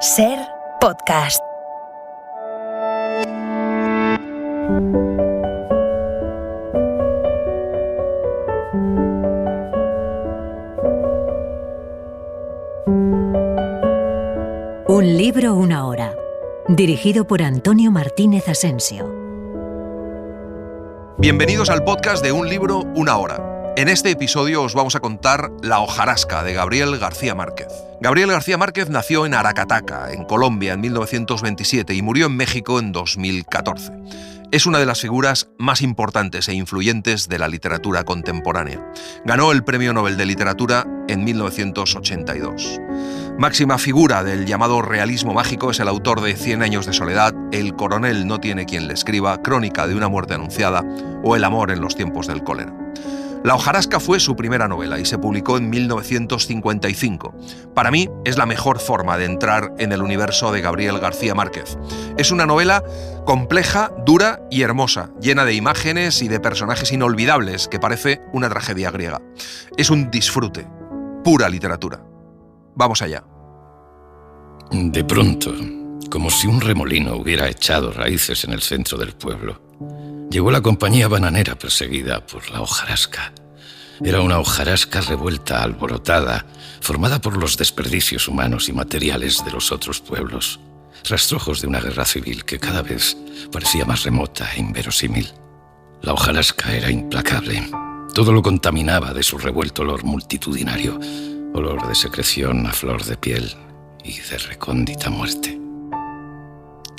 Ser podcast. Un libro, una hora. Dirigido por Antonio Martínez Asensio. Bienvenidos al podcast de Un libro, una hora. En este episodio os vamos a contar La hojarasca de Gabriel García Márquez. Gabriel García Márquez nació en Aracataca, en Colombia, en 1927 y murió en México en 2014. Es una de las figuras más importantes e influyentes de la literatura contemporánea. Ganó el Premio Nobel de Literatura en 1982. Máxima figura del llamado realismo mágico, es el autor de 100 años de soledad, El coronel no tiene quien le escriba, Crónica de una muerte anunciada o El amor en los tiempos del cólera. La hojarasca fue su primera novela y se publicó en 1955. Para mí es la mejor forma de entrar en el universo de Gabriel García Márquez. Es una novela compleja, dura y hermosa, llena de imágenes y de personajes inolvidables que parece una tragedia griega. Es un disfrute, pura literatura. Vamos allá. De pronto, como si un remolino hubiera echado raíces en el centro del pueblo, llegó la compañía bananera perseguida por la hojarasca. Era una hojarasca revuelta, alborotada, formada por los desperdicios humanos y materiales de los otros pueblos, rastrojos de una guerra civil que cada vez parecía más remota e inverosímil. La hojarasca era implacable. Todo lo contaminaba de su revuelto olor multitudinario, olor de secreción a flor de piel y de recóndita muerte.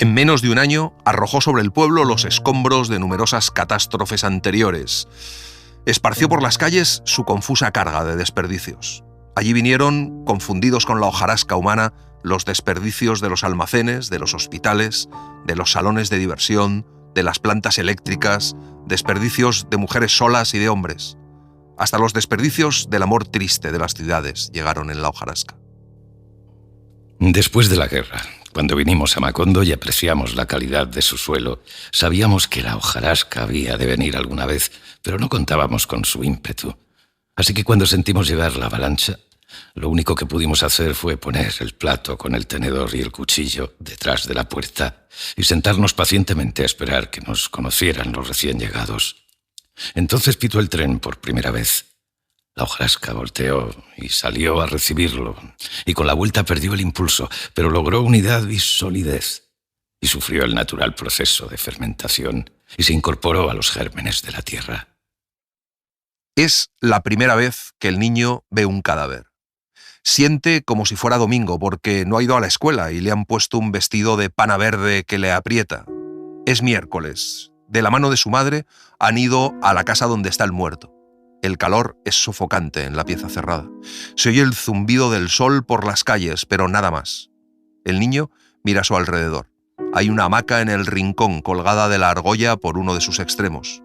En menos de un año arrojó sobre el pueblo los escombros de numerosas catástrofes anteriores. Esparció por las calles su confusa carga de desperdicios. Allí vinieron, confundidos con la hojarasca humana, los desperdicios de los almacenes, de los hospitales, de los salones de diversión, de las plantas eléctricas, desperdicios de mujeres solas y de hombres. Hasta los desperdicios del amor triste de las ciudades llegaron en la hojarasca. Después de la guerra, cuando vinimos a Macondo y apreciamos la calidad de su suelo, sabíamos que la hojarasca había de venir alguna vez, pero no contábamos con su ímpetu. Así que cuando sentimos llegar la avalancha, lo único que pudimos hacer fue poner el plato con el tenedor y el cuchillo detrás de la puerta y sentarnos pacientemente a esperar que nos conocieran los recién llegados. Entonces pitó el tren por primera vez. La hojarasca volteó y salió a recibirlo, y con la vuelta perdió el impulso, pero logró unidad y solidez, y sufrió el natural proceso de fermentación, y se incorporó a los gérmenes de la tierra. Es la primera vez que el niño ve un cadáver. Siente como si fuera domingo porque no ha ido a la escuela y le han puesto un vestido de pana verde que le aprieta. Es miércoles. De la mano de su madre han ido a la casa donde está el muerto. El calor es sofocante en la pieza cerrada. Se oye el zumbido del sol por las calles, pero nada más. El niño mira a su alrededor. Hay una hamaca en el rincón colgada de la argolla por uno de sus extremos.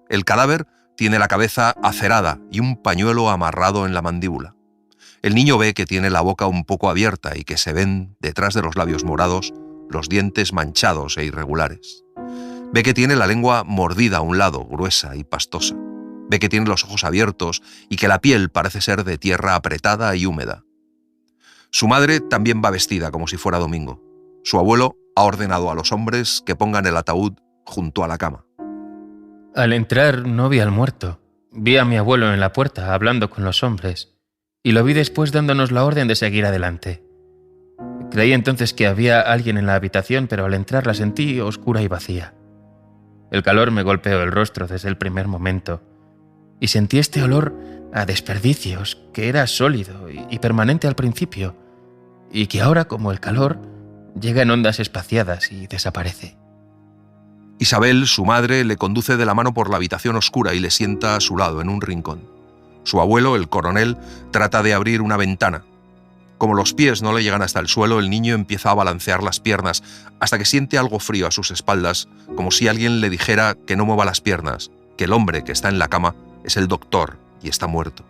El cadáver tiene la cabeza acerada y un pañuelo amarrado en la mandíbula. El niño ve que tiene la boca un poco abierta y que se ven, detrás de los labios morados, los dientes manchados e irregulares. Ve que tiene la lengua mordida a un lado, gruesa y pastosa. Ve que tiene los ojos abiertos y que la piel parece ser de tierra apretada y húmeda. Su madre también va vestida como si fuera domingo. Su abuelo ha ordenado a los hombres que pongan el ataúd junto a la cama. Al entrar no vi al muerto. Vi a mi abuelo en la puerta hablando con los hombres y lo vi después dándonos la orden de seguir adelante. Creí entonces que había alguien en la habitación, pero al entrar la sentí oscura y vacía. El calor me golpeó el rostro desde el primer momento y sentí este olor a desperdicios que era sólido y permanente al principio y que ahora, como el calor, llega en ondas espaciadas y desaparece. Isabel, su madre, le conduce de la mano por la habitación oscura y le sienta a su lado en un rincón. Su abuelo, el coronel, trata de abrir una ventana. Como los pies no le llegan hasta el suelo, el niño empieza a balancear las piernas hasta que siente algo frío a sus espaldas, como si alguien le dijera que no mueva las piernas, que el hombre que está en la cama es el doctor y está muerto.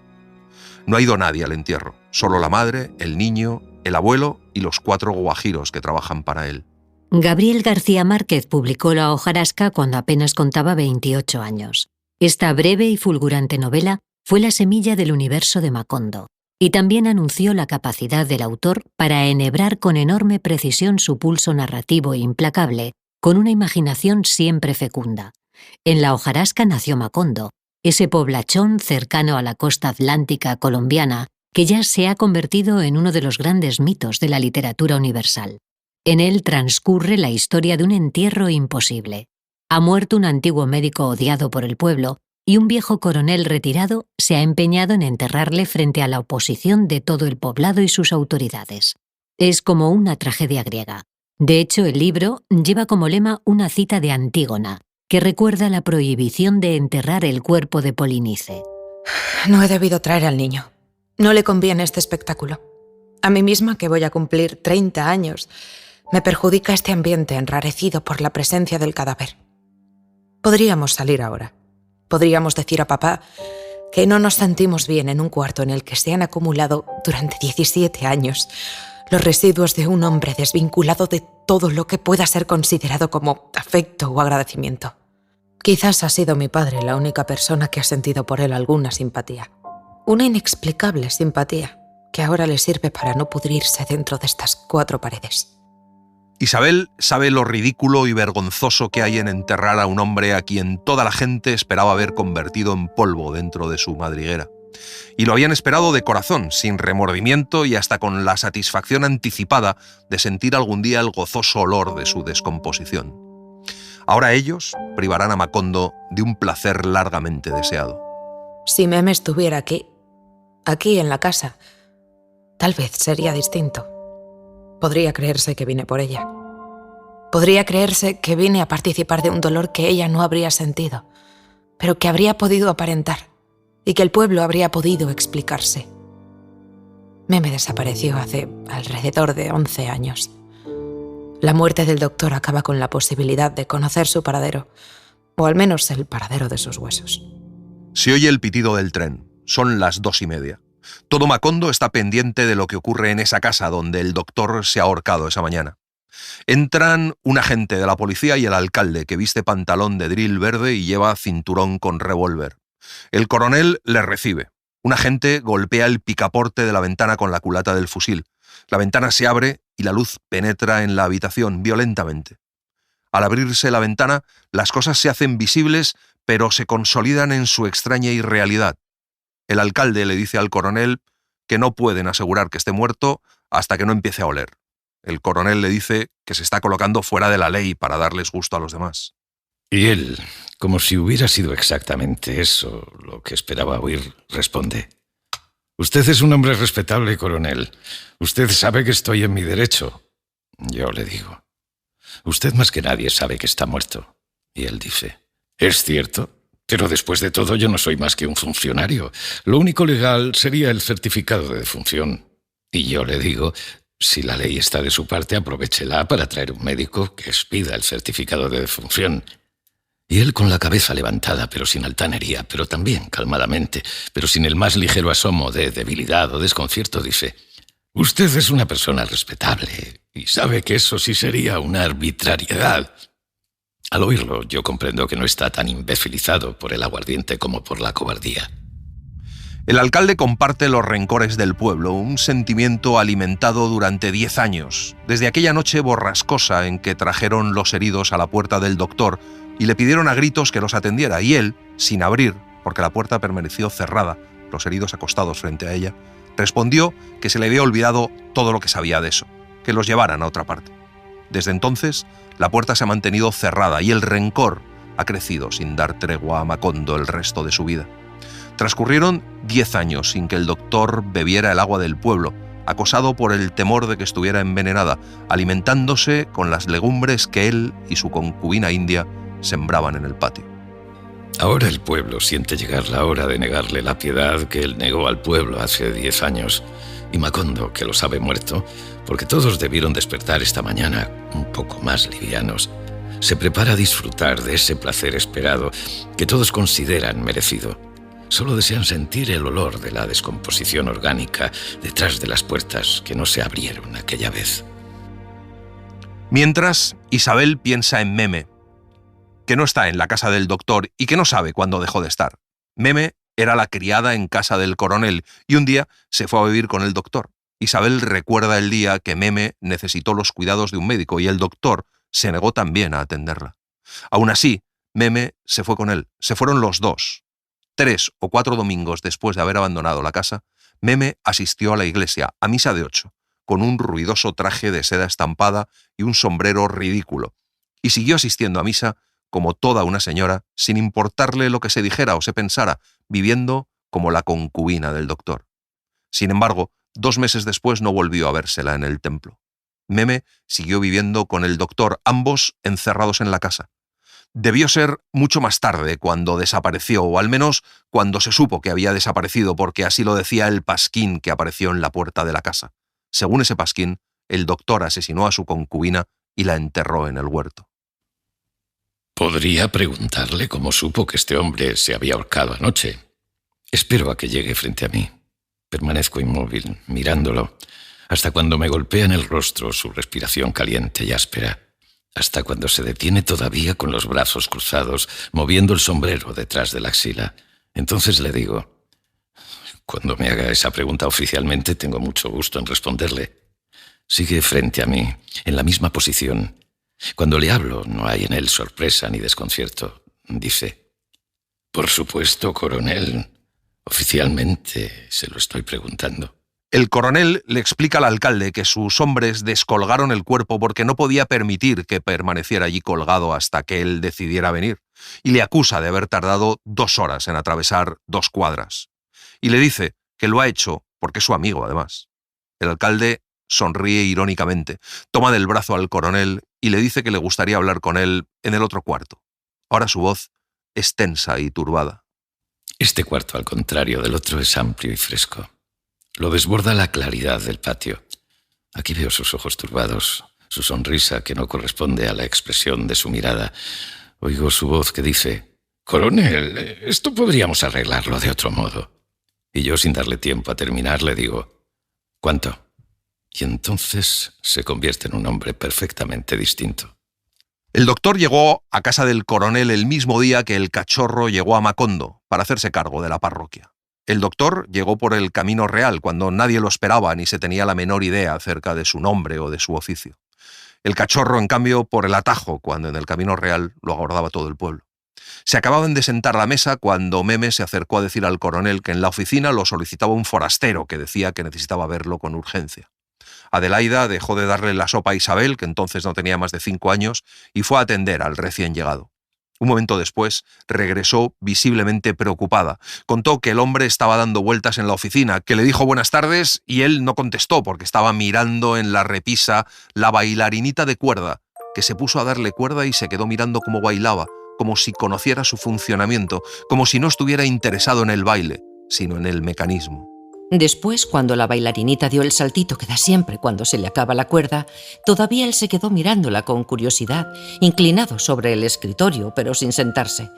No ha ido nadie al entierro, solo la madre, el niño, el abuelo y los 4 guajiros que trabajan para él. Gabriel García Márquez publicó La hojarasca cuando apenas contaba 28 años. Esta breve y fulgurante novela fue la semilla del universo de Macondo. y también anunció la capacidad del autor para enhebrar con enorme precisión su pulso narrativo implacable, con una imaginación siempre fecunda. En la hojarasca nació Macondo, ese poblachón cercano a la costa atlántica colombiana que ya se ha convertido en uno de los grandes mitos de la literatura universal. En él transcurre la historia de un entierro imposible. Ha muerto un antiguo médico odiado por el pueblo y un viejo coronel retirado se ha empeñado en enterrarle frente a la oposición de todo el poblado y sus autoridades. Es como una tragedia griega. De hecho, el libro lleva como lema una cita de Antígona, que recuerda la prohibición de enterrar el cuerpo de Polinice. No he debido traer al niño. No le conviene este espectáculo. A mí misma, que voy a cumplir 30 años, me perjudica este ambiente enrarecido por la presencia del cadáver. Podríamos salir ahora. Podríamos decir a papá que no nos sentimos bien en un cuarto en el que se han acumulado durante 17 años los residuos de un hombre desvinculado de todo lo que pueda ser considerado como afecto o agradecimiento. Quizás ha sido mi padre la única persona que ha sentido por él alguna simpatía. Una inexplicable simpatía que ahora le sirve para no pudrirse dentro de estas 4 paredes. Isabel sabe lo ridículo y vergonzoso que hay en enterrar a un hombre a quien toda la gente esperaba ver convertido en polvo dentro de su madriguera. Y lo habían esperado de corazón, sin remordimiento y hasta con la satisfacción anticipada de sentir algún día el gozoso olor de su descomposición. Ahora ellos privarán a Macondo de un placer largamente deseado. Si Meme estuviera aquí en la casa, tal vez sería distinto. Podría creerse que vine por ella. Podría creerse que vine a participar de un dolor que ella no habría sentido, pero que habría podido aparentar y que el pueblo habría podido explicarse. Meme desapareció hace alrededor de 11 años. La muerte del doctor acaba con la posibilidad de conocer su paradero, o al menos el paradero de sus huesos. Se oye el pitido del tren. Son las 2:30. Todo Macondo está pendiente de lo que ocurre en esa casa donde el doctor se ha ahorcado esa mañana. Entran un agente de la policía y el alcalde, que viste pantalón de drill verde y lleva cinturón con revólver. El coronel le recibe. Un agente golpea el picaporte de la ventana con la culata del fusil. La ventana se abre y la luz penetra en la habitación violentamente. Al abrirse la ventana, las cosas se hacen visibles, pero se consolidan en su extraña irrealidad. El alcalde le dice al coronel que no pueden asegurar que esté muerto hasta que no empiece a oler. El coronel le dice que se está colocando fuera de la ley para darles gusto a los demás. Y él, como si hubiera sido exactamente eso lo que esperaba oír, responde: «Usted es un hombre respetable, coronel. Usted sabe que estoy en mi derecho». Yo le digo: «Usted más que nadie sabe que está muerto». Y él dice: «Es cierto, pero después de todo yo no soy más que un funcionario. Lo único legal sería el certificado de defunción». Y yo le digo: «Si la ley está de su parte, aprovéchela para traer un médico que expida el certificado de defunción». Y él, con la cabeza levantada, pero sin altanería, pero también calmadamente, pero sin el más ligero asomo de debilidad o desconcierto, dice: «Usted es una persona respetable y sabe que eso sí sería una arbitrariedad». Al oírlo, yo comprendo que no está tan imbecilizado por el aguardiente como por la cobardía. El alcalde comparte los rencores del pueblo, un sentimiento alimentado durante 10 años, desde aquella noche borrascosa en que trajeron los heridos a la puerta del doctor y le pidieron a gritos que los atendiera, y él, sin abrir, porque la puerta permaneció cerrada, los heridos acostados frente a ella, respondió que se le había olvidado todo lo que sabía de eso, que los llevaran a otra parte. Desde entonces, la puerta se ha mantenido cerrada y el rencor ha crecido sin dar tregua a Macondo el resto de su vida. Transcurrieron 10 años sin que el doctor bebiera el agua del pueblo, acosado por el temor de que estuviera envenenada, alimentándose con las legumbres que él y su concubina india sembraban en el patio. Ahora el pueblo siente llegar la hora de negarle la piedad que él negó al pueblo hace 10 años, y Macondo, que lo sabe muerto, porque todos debieron despertar esta mañana un poco más livianos, se prepara a disfrutar de ese placer esperado que todos consideran merecido. Solo desean sentir el olor de la descomposición orgánica detrás de las puertas que no se abrieron aquella vez. Mientras, Isabel piensa en Meme, que no está en la casa del doctor y que no sabe cuándo dejó de estar. Meme Era la criada en casa del coronel y un día se fue a vivir con el doctor. Isabel recuerda el día que Meme necesitó los cuidados de un médico y el doctor se negó también a atenderla. Aún así, Meme se fue con él. Se fueron los dos. 3 o 4 domingos después de haber abandonado la casa, Meme asistió a la iglesia, a misa de 8, con un ruidoso traje de seda estampada y un sombrero ridículo, y siguió asistiendo a misa como toda una señora, sin importarle lo que se dijera o se pensara, viviendo como la concubina del doctor. Sin embargo, 2 meses después no volvió a vérsela en el templo. Meme siguió viviendo con el doctor, ambos encerrados en la casa. Debió ser mucho más tarde cuando desapareció, o al menos cuando se supo que había desaparecido, porque así lo decía el pasquín que apareció en la puerta de la casa. Según ese pasquín, el doctor asesinó a su concubina y la enterró en el huerto. Podría preguntarle cómo supo que este hombre se había ahorcado anoche. Espero a que llegue frente a mí. Permanezco inmóvil, mirándolo, hasta cuando me golpea en el rostro su respiración caliente y áspera, hasta cuando se detiene todavía con los brazos cruzados, moviendo el sombrero detrás de la axila. Entonces le digo: cuando me haga esa pregunta oficialmente, tengo mucho gusto en responderle. Sigue frente a mí, en la misma posición. Cuando le hablo, no hay en él sorpresa ni desconcierto. Dice: por supuesto, coronel. Oficialmente se lo estoy preguntando. El coronel le explica al alcalde que sus hombres descolgaron el cuerpo porque no podía permitir que permaneciera allí colgado hasta que él decidiera venir, y le acusa de haber tardado 2 horas en atravesar 2 cuadras. Y le dice que lo ha hecho porque es su amigo, además. El alcalde sonríe irónicamente, toma del brazo al coronel y le dice que le gustaría hablar con él en el otro cuarto. Ahora su voz es tensa y turbada. Este cuarto, al contrario del otro, es amplio y fresco. Lo desborda la claridad del patio. Aquí veo sus ojos turbados, su sonrisa que no corresponde a la expresión de su mirada. Oigo su voz que dice: coronel, esto podríamos arreglarlo de otro modo. Y yo, sin darle tiempo a terminar, le digo: ¿cuánto? Y entonces se convierte en un hombre perfectamente distinto. El doctor llegó a casa del coronel el mismo día que el cachorro llegó a Macondo para hacerse cargo de la parroquia. El doctor llegó por el camino real cuando nadie lo esperaba ni se tenía la menor idea acerca de su nombre o de su oficio. El cachorro, en cambio, por el atajo, cuando en el camino real lo aguardaba todo el pueblo. Se acababan de sentar a la mesa cuando Meme se acercó a decir al coronel que en la oficina lo solicitaba un forastero que decía que necesitaba verlo con urgencia. Adelaida dejó de darle la sopa a Isabel, que entonces no tenía más de 5 años, y fue a atender al recién llegado. Un momento después, regresó visiblemente preocupada. Contó que el hombre estaba dando vueltas en la oficina, que le dijo buenas tardes y él no contestó porque estaba mirando en la repisa la bailarinita de cuerda, que se puso a darle cuerda y se quedó mirando cómo bailaba, como si conociera su funcionamiento, como si no estuviera interesado en el baile, sino en el mecanismo. Después, cuando la bailarinita dio el saltito que da siempre cuando se le acaba la cuerda, todavía él se quedó mirándola con curiosidad, inclinado sobre el escritorio, pero sin sentarse.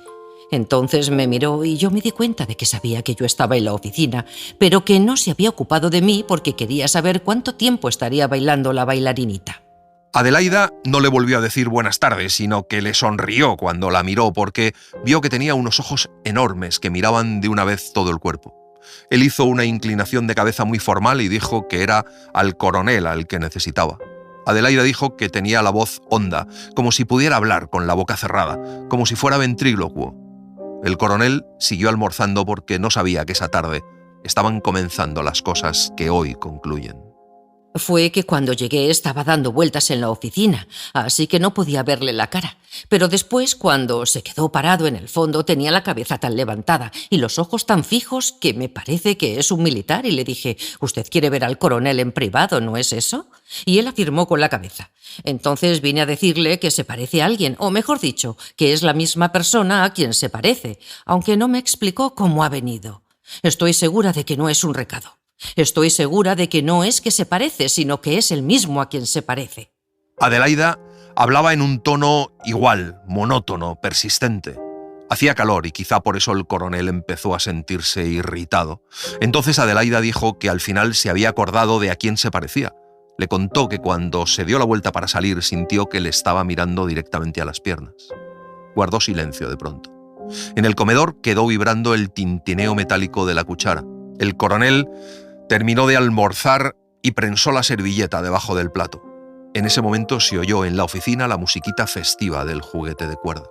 Entonces me miró y yo me di cuenta de que sabía que yo estaba en la oficina, pero que no se había ocupado de mí porque quería saber cuánto tiempo estaría bailando la bailarinita. Adelaida no le volvió a decir buenas tardes, sino que le sonrió cuando la miró porque vio que tenía unos ojos enormes que miraban de una vez todo el cuerpo. Él hizo una inclinación de cabeza muy formal y dijo que era al coronel al que necesitaba. Adelaida dijo que tenía la voz honda, como si pudiera hablar con la boca cerrada, como si fuera ventrílocuo. El coronel siguió almorzando porque no sabía que esa tarde estaban comenzando las cosas que hoy concluyen. Fue que cuando llegué estaba dando vueltas en la oficina, así que no podía verle la cara. Pero después, cuando se quedó parado en el fondo, tenía la cabeza tan levantada y los ojos tan fijos que me parece que es un militar, y le dije: «Usted quiere ver al coronel en privado, ¿no es eso?». Y él afirmó con la cabeza. Entonces vine a decirle que se parece a alguien, o mejor dicho, que es la misma persona a quien se parece, aunque no me explicó cómo ha venido. Estoy segura de que no es un recado. Estoy segura de que no es que se parece, sino que es el mismo a quien se parece. Adelaida hablaba en un tono igual, monótono, persistente. Hacía calor y quizá por eso el coronel empezó a sentirse irritado. Entonces Adelaida dijo que al final se había acordado de a quién se parecía. Le contó que cuando se dio la vuelta para salir sintió que le estaba mirando directamente a las piernas. Guardó silencio de pronto. En el comedor quedó vibrando el tintineo metálico de la cuchara. El coronel terminó de almorzar y prensó la servilleta debajo del plato. En ese momento se oyó en la oficina la musiquita festiva del juguete de cuerda.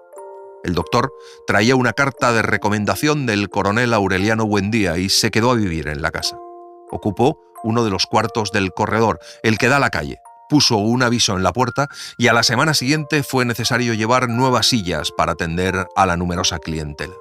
El doctor traía una carta de recomendación del coronel Aureliano Buendía y se quedó a vivir en la casa. Ocupó uno de los cuartos del corredor, el que da a la calle. Puso un aviso en la puerta y a la semana siguiente fue necesario llevar nuevas sillas para atender a la numerosa clientela.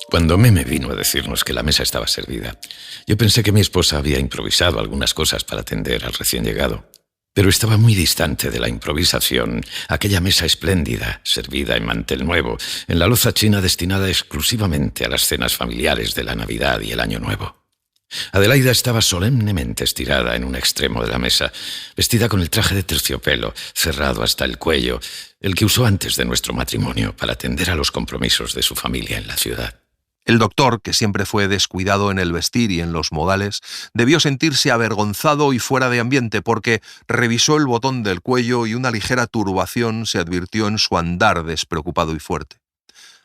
Cuando Meme vino a decirnos que la mesa estaba servida, yo pensé que mi esposa había improvisado algunas cosas para atender al recién llegado. Pero estaba muy distante de la improvisación aquella mesa espléndida, servida en mantel nuevo, en la loza china destinada exclusivamente a las cenas familiares de la Navidad y el Año Nuevo. Adelaida estaba solemnemente estirada en un extremo de la mesa, vestida con el traje de terciopelo, cerrado hasta el cuello, el que usó antes de nuestro matrimonio para atender a los compromisos de su familia en la ciudad. El doctor, que siempre fue descuidado en el vestir y en los modales, debió sentirse avergonzado y fuera de ambiente porque revisó el botón del cuello y una ligera turbación se advirtió en su andar despreocupado y fuerte.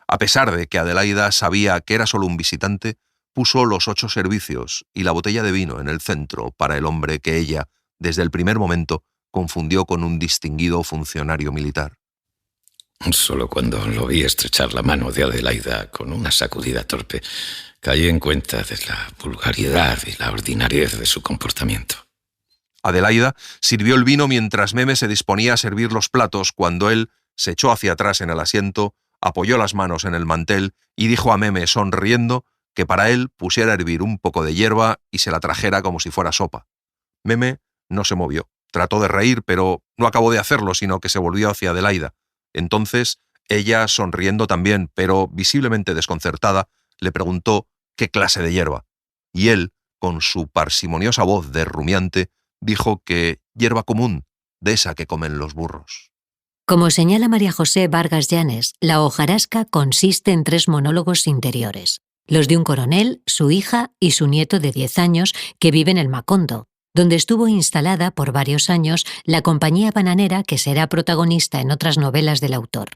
A pesar de que Adelaida sabía que era solo un visitante, puso los 8 servicios y la botella de vino en el centro para el hombre que ella, desde el primer momento, confundió con un distinguido funcionario militar. Solo cuando lo vi estrechar la mano de Adelaida con una sacudida torpe, caí en cuenta de la vulgaridad y la ordinariez de su comportamiento. Adelaida sirvió el vino mientras Meme se disponía a servir los platos cuando él se echó hacia atrás en el asiento, apoyó las manos en el mantel y dijo a Meme, sonriendo, que para él pusiera a hervir un poco de hierba y se la trajera como si fuera sopa. Meme no se movió. Trató de reír, pero no acabó de hacerlo, sino que se volvió hacia Adelaida. Entonces, ella, sonriendo también, pero visiblemente desconcertada, le preguntó qué clase de hierba. Y él, con su parsimoniosa voz de rumiante, dijo que hierba común, de esa que comen los burros. Como señala María José Vargas Llanes, la hojarasca consiste en 3 monólogos interiores, los de un coronel, su hija y su nieto de 10 años que vive en el Macondo, donde estuvo instalada por varios años la compañía bananera que será protagonista en otras novelas del autor.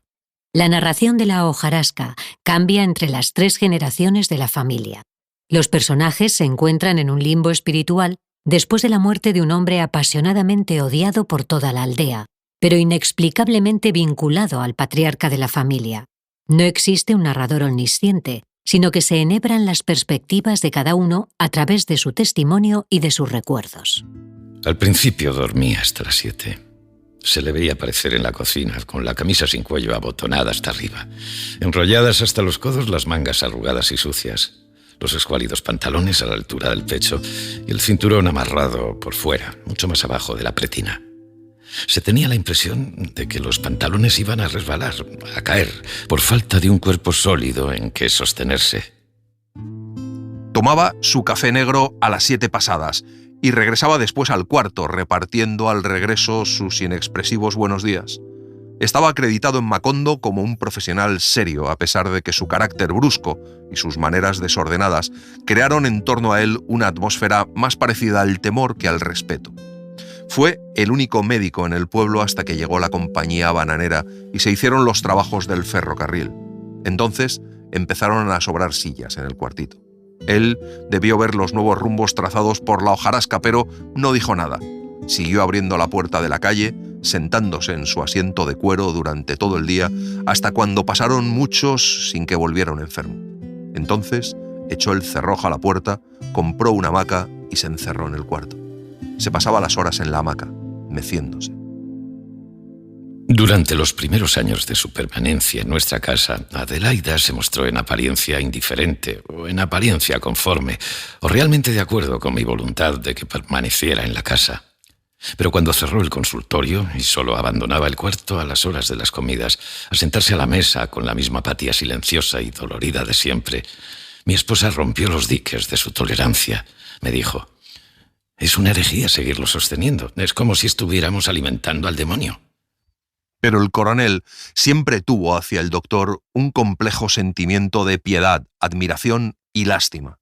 La narración de la hojarasca cambia entre las 3 generaciones de la familia. Los personajes se encuentran en un limbo espiritual después de la muerte de un hombre apasionadamente odiado por toda la aldea, pero inexplicablemente vinculado al patriarca de la familia. No existe un narrador omnisciente, sino que se enhebran las perspectivas de cada uno a través de su testimonio y de sus recuerdos. Al principio dormía hasta las 7. Se le veía aparecer en la cocina, con la camisa sin cuello abotonada hasta arriba, enrolladas hasta los codos las mangas arrugadas y sucias, los escuálidos pantalones a la altura del pecho y el cinturón amarrado por fuera, mucho más abajo de la pretina. Se tenía la impresión de que los pantalones iban a resbalar, a caer, por falta de un cuerpo sólido en que sostenerse. Tomaba su café negro a las 7 pasadas y regresaba después al cuarto, repartiendo al regreso sus inexpresivos buenos días. Estaba acreditado en Macondo como un profesional serio, a pesar de que su carácter brusco y sus maneras desordenadas crearon en torno a él una atmósfera más parecida al temor que al respeto. Fue el único médico en el pueblo hasta que llegó la compañía bananera y se hicieron los trabajos del ferrocarril. Entonces empezaron a sobrar sillas en el cuartito. Él debió ver los nuevos rumbos trazados por la hojarasca, pero no dijo nada. Siguió abriendo la puerta de la calle, sentándose en su asiento de cuero durante todo el día, hasta cuando pasaron muchos sin que volviera un enfermo. Entonces echó el cerrojo a la puerta, compró una hamaca y se encerró en el cuarto. Se pasaba las horas en la hamaca, meciéndose. Durante los primeros años de su permanencia en nuestra casa, Adelaida se mostró en apariencia indiferente o en apariencia conforme o realmente de acuerdo con mi voluntad de que permaneciera en la casa. Pero cuando cerró el consultorio y solo abandonaba el cuarto a las horas de las comidas, a sentarse a la mesa con la misma apatía silenciosa y dolorida de siempre, mi esposa rompió los diques de su tolerancia. Me dijo: «Es una herejía seguirlo sosteniendo. Es como si estuviéramos alimentando al demonio». Pero el coronel siempre tuvo hacia el doctor un complejo sentimiento de piedad, admiración y lástima.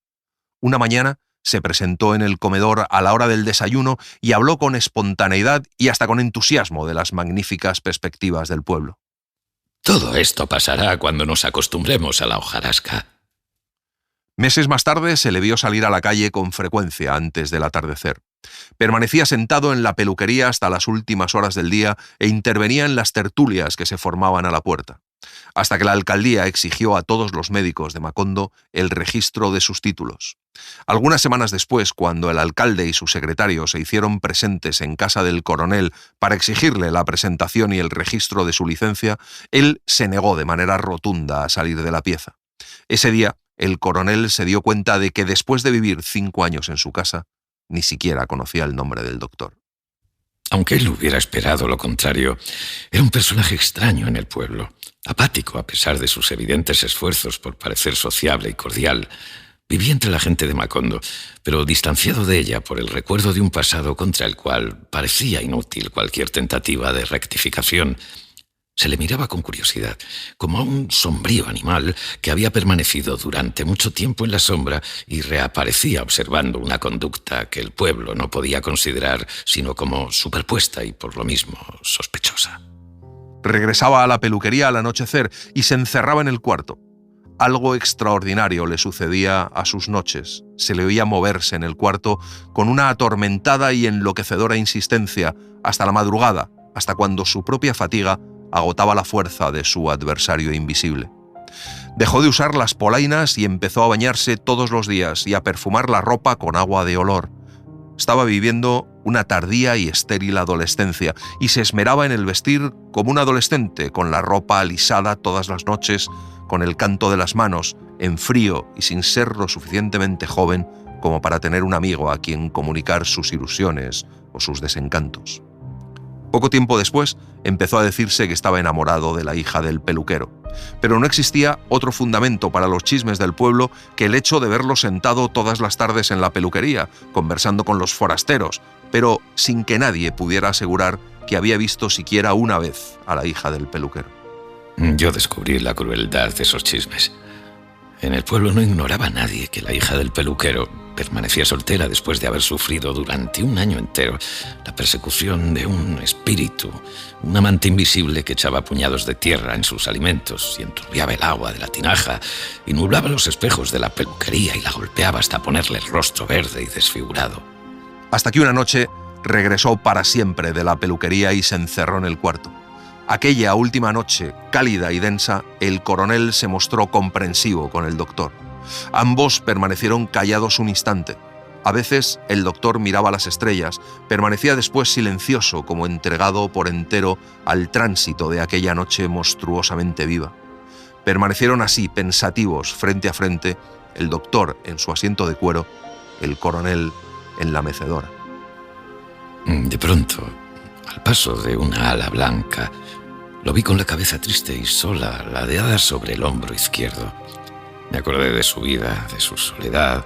Una mañana se presentó en el comedor a la hora del desayuno y habló con espontaneidad y hasta con entusiasmo de las magníficas perspectivas del pueblo. Todo esto pasará cuando nos acostumbremos a la hojarasca. Meses más tarde se le vio salir a la calle con frecuencia antes del atardecer. Permanecía sentado en la peluquería hasta las últimas horas del día e intervenía en las tertulias que se formaban a la puerta, hasta que la alcaldía exigió a todos los médicos de Macondo el registro de sus títulos. Algunas semanas después, cuando el alcalde y su secretario se hicieron presentes en casa del coronel para exigirle la presentación y el registro de su licencia, él se negó de manera rotunda a salir de la pieza. Ese día, el coronel se dio cuenta de que después de vivir 5 años en su casa, ni siquiera conocía el nombre del doctor. Aunque él hubiera esperado lo contrario, era un personaje extraño en el pueblo, apático a pesar de sus evidentes esfuerzos por parecer sociable y cordial. Vivía entre la gente de Macondo, pero distanciado de ella por el recuerdo de un pasado contra el cual parecía inútil cualquier tentativa de rectificación. Se le miraba con curiosidad, como a un sombrío animal que había permanecido durante mucho tiempo en la sombra y reaparecía observando una conducta que el pueblo no podía considerar sino como superpuesta y por lo mismo sospechosa. Regresaba a la peluquería al anochecer y se encerraba en el cuarto. Algo extraordinario le sucedía a sus noches. Se le oía moverse en el cuarto con una atormentada y enloquecedora insistencia hasta la madrugada, hasta cuando su propia fatiga agotaba la fuerza de su adversario invisible. Dejó de usar las polainas y empezó a bañarse todos los días y a perfumar la ropa con agua de olor. Estaba viviendo una tardía y estéril adolescencia y se esmeraba en el vestir como un adolescente, con la ropa alisada todas las noches, con el canto de las manos, en frío y sin ser lo suficientemente joven como para tener un amigo a quien comunicar sus ilusiones o sus desencantos. Poco tiempo después empezó a decirse que estaba enamorado de la hija del peluquero, pero no existía otro fundamento para los chismes del pueblo que el hecho de verlo sentado todas las tardes en la peluquería, conversando con los forasteros, pero sin que nadie pudiera asegurar que había visto siquiera una vez a la hija del peluquero. Yo descubrí la crueldad de esos chismes. En el pueblo no ignoraba nadie que la hija del peluquero permanecía soltera después de haber sufrido durante 1 año entero la persecución de un espíritu, un amante invisible que echaba puñados de tierra en sus alimentos y enturbiaba el agua de la tinaja y nublaba los espejos de la peluquería y la golpeaba hasta ponerle el rostro verde y desfigurado. Hasta que una noche regresó para siempre de la peluquería y se encerró en el cuarto. Aquella última noche, cálida y densa, el coronel se mostró comprensivo con el doctor. Ambos permanecieron callados un instante. A veces el doctor miraba las estrellas, permanecía después silencioso, como entregado por entero al tránsito de aquella noche monstruosamente viva. Permanecieron así, pensativos, frente a frente, el doctor en su asiento de cuero, el coronel en la mecedora. De pronto, al paso de una ala blanca, lo vi con la cabeza triste y sola, ladeada sobre el hombro izquierdo. Me acordé de su vida, de su soledad,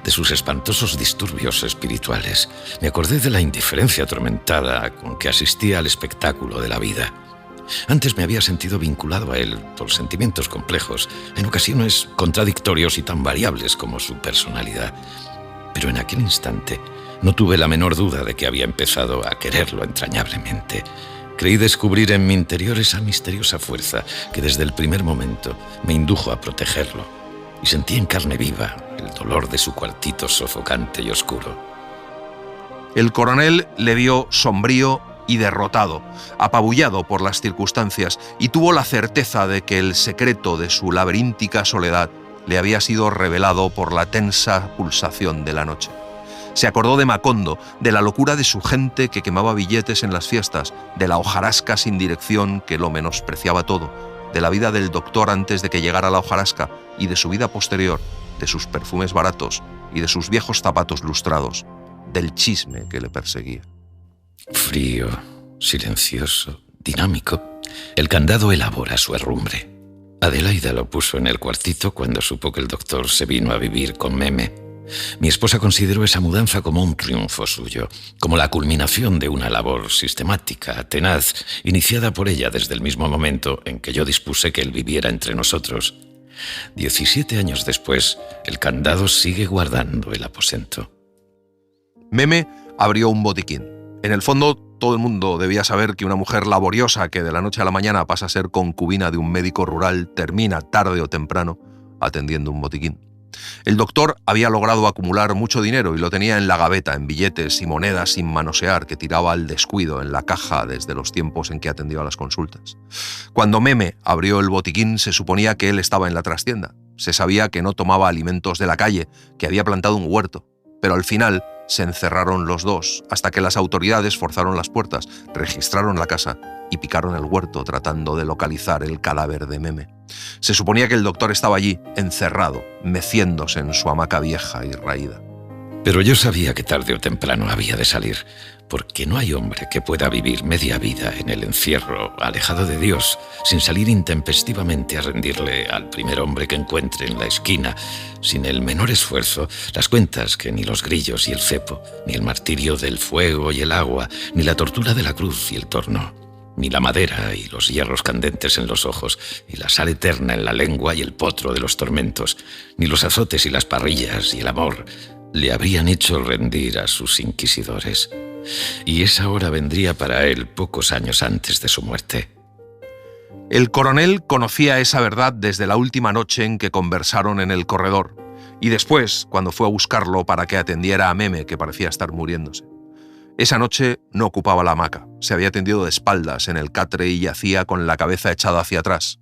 de sus espantosos disturbios espirituales. Me acordé de la indiferencia atormentada con que asistía al espectáculo de la vida. Antes me había sentido vinculado a él por sentimientos complejos, en ocasiones contradictorios y tan variables como su personalidad. Pero en aquel instante no tuve la menor duda de que había empezado a quererlo entrañablemente. Creí descubrir en mi interior esa misteriosa fuerza que desde el primer momento me indujo a protegerlo, y sentí en carne viva el dolor de su cuartito sofocante y oscuro. El coronel le vio sombrío y derrotado, apabullado por las circunstancias, y tuvo la certeza de que el secreto de su laberíntica soledad le había sido revelado por la tensa pulsación de la noche. Se acordó de Macondo, de la locura de su gente que quemaba billetes en las fiestas, de la hojarasca sin dirección que lo menospreciaba todo, de la vida del doctor antes de que llegara la hojarasca y de su vida posterior, de sus perfumes baratos y de sus viejos zapatos lustrados, del chisme que le perseguía. Frío, silencioso, dinámico, el candado elabora su herrumbre. Adelaida lo puso en el cuartito cuando supo que el doctor se vino a vivir con Meme. Mi esposa consideró esa mudanza como un triunfo suyo, como la culminación de una labor sistemática, tenaz, iniciada por ella desde el mismo momento en que yo dispuse que él viviera entre nosotros. 17 años después, el candado sigue guardando el aposento. Meme abrió un botiquín. En el fondo Todo el mundo debía saber que una mujer laboriosa que de la noche a la mañana pasa a ser concubina de un médico rural termina tarde o temprano atendiendo un botiquín. El doctor había logrado acumular mucho dinero y lo tenía en la gaveta, en billetes y monedas sin manosear que tiraba al descuido en la caja desde los tiempos en que atendió a las consultas. Cuando Meme abrió el botiquín se suponía que él estaba en la trastienda. Se sabía que no tomaba alimentos de la calle, que había plantado un huerto, pero al final se encerraron los dos hasta que las autoridades forzaron las puertas, registraron la casa y picaron el huerto tratando de localizar el cadáver de Meme. Se suponía que el doctor estaba allí, encerrado, meciéndose en su hamaca vieja y raída. Pero yo sabía que tarde o temprano había de salir, porque no hay hombre que pueda vivir media vida en el encierro, alejado de Dios, sin salir intempestivamente a rendirle al primer hombre que encuentre en la esquina, sin el menor esfuerzo, las cuentas que ni los grillos y el cepo, ni el martirio del fuego y el agua, ni la tortura de la cruz y el torno, ni la madera y los hierros candentes en los ojos, y la sal eterna en la lengua y el potro de los tormentos, ni los azotes y las parrillas y el amor, le habrían hecho rendir a sus inquisidores. Y esa hora vendría para él pocos años antes de su muerte. El coronel conocía esa verdad desde la última noche en que conversaron en el corredor, y después, cuando fue a buscarlo para que atendiera a Meme, que parecía estar muriéndose. Esa noche no ocupaba la hamaca, se había tendido de espaldas en el catre y yacía con la cabeza echada hacia atrás.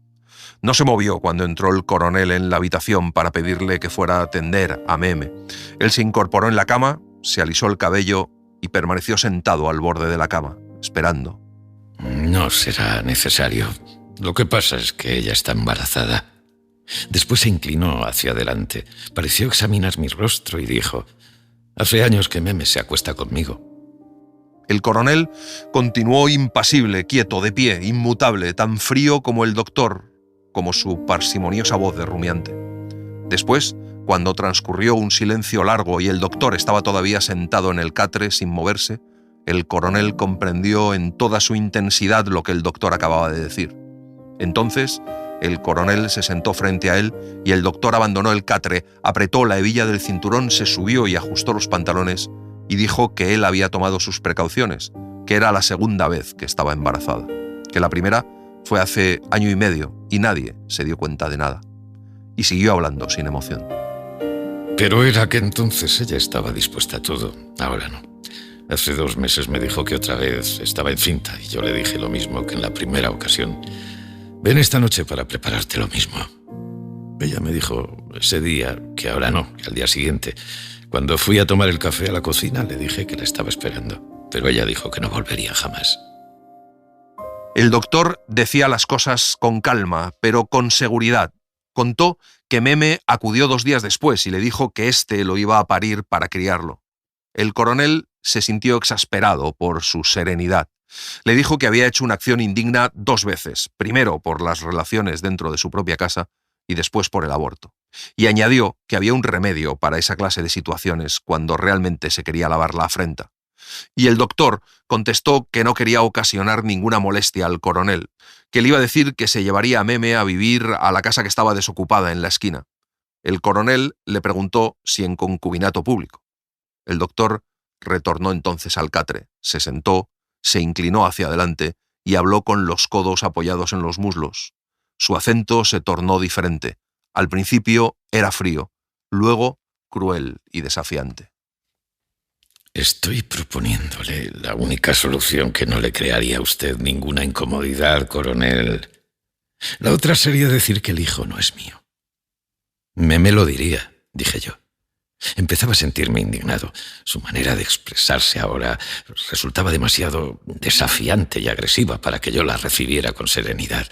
No se movió cuando entró el coronel en la habitación para pedirle que fuera a atender a Meme. Él se incorporó en la cama, se alisó el cabello y permaneció sentado al borde de la cama, esperando. No será necesario. Lo que pasa es que ella está embarazada. Después se inclinó hacia adelante, pareció examinar mi rostro y dijo: hace años que Meme se acuesta conmigo. El coronel continuó impasible, quieto, de pie, inmutable, tan frío como el doctor, como su parsimoniosa voz de rumiante. Después, cuando transcurrió un silencio largo y el doctor estaba todavía sentado en el catre sin moverse, el coronel comprendió en toda su intensidad lo que el doctor acababa de decir. Entonces, el coronel se sentó frente a él y el doctor abandonó el catre, apretó la hebilla del cinturón, se subió y ajustó los pantalones y dijo que él había tomado sus precauciones, que era la segunda vez que estaba embarazada, que la primera fue hace 1 año y medio y nadie se dio cuenta de nada. Y siguió hablando sin emoción. Pero era que entonces ella estaba dispuesta a todo, ahora no. Hace 2 meses me dijo que otra vez estaba encinta y yo le dije lo mismo que en la primera ocasión. Ven esta noche para prepararte lo mismo. Ella me dijo ese día que ahora no, que al día siguiente. Cuando fui a tomar el café a la cocina le dije que la estaba esperando, pero ella dijo que no volvería jamás. El doctor decía las cosas con calma, pero con seguridad. Contó que Meme acudió 2 días después y le dijo que éste lo iba a parir para criarlo. El coronel se sintió exasperado por su serenidad. Le dijo que había hecho una acción indigna 2 veces, primero por las relaciones dentro de su propia casa y después por el aborto. Y añadió que había un remedio para esa clase de situaciones cuando realmente se quería lavar la afrenta. Y el doctor contestó que no quería ocasionar ninguna molestia al coronel, que le iba a decir que se llevaría a Meme a vivir a la casa que estaba desocupada en la esquina. El coronel le preguntó si en concubinato público. El doctor retornó entonces al catre, se sentó, se inclinó hacia adelante y habló con los codos apoyados en los muslos. Su acento se tornó diferente. Al principio era frío, luego cruel y desafiante. Estoy proponiéndole la única solución que no le crearía a usted ninguna incomodidad, coronel. La otra sería decir que el hijo no es mío. Me lo diría, dije yo. Empezaba a sentirme indignado. Su manera de expresarse ahora resultaba demasiado desafiante y agresiva para que yo la recibiera con serenidad.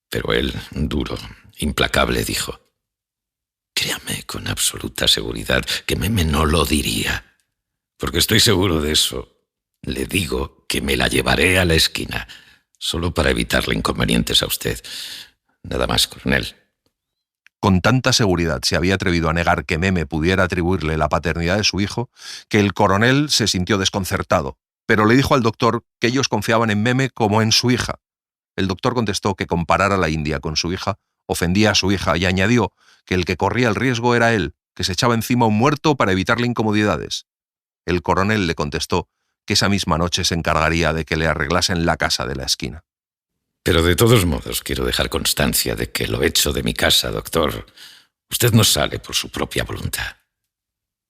Pero él, duro, implacable, dijo: créame con absoluta seguridad que Meme no lo diría. Porque estoy seguro de eso. Le digo que me la llevaré a la esquina, solo para evitarle inconvenientes a usted. Nada más, coronel. Con tanta seguridad se había atrevido a negar que Meme pudiera atribuirle la paternidad de su hijo, que el coronel se sintió desconcertado, pero le dijo al doctor que ellos confiaban en Meme como en su hija. El doctor contestó que comparar a la India con su hija ofendía a su hija y añadió que el que corría el riesgo era él, que se echaba encima un muerto para evitarle incomodidades. El coronel le contestó que esa misma noche se encargaría de que le arreglasen la casa de la esquina. Pero de todos modos quiero dejar constancia de que lo hecho de mi casa, doctor, usted no sale por su propia voluntad.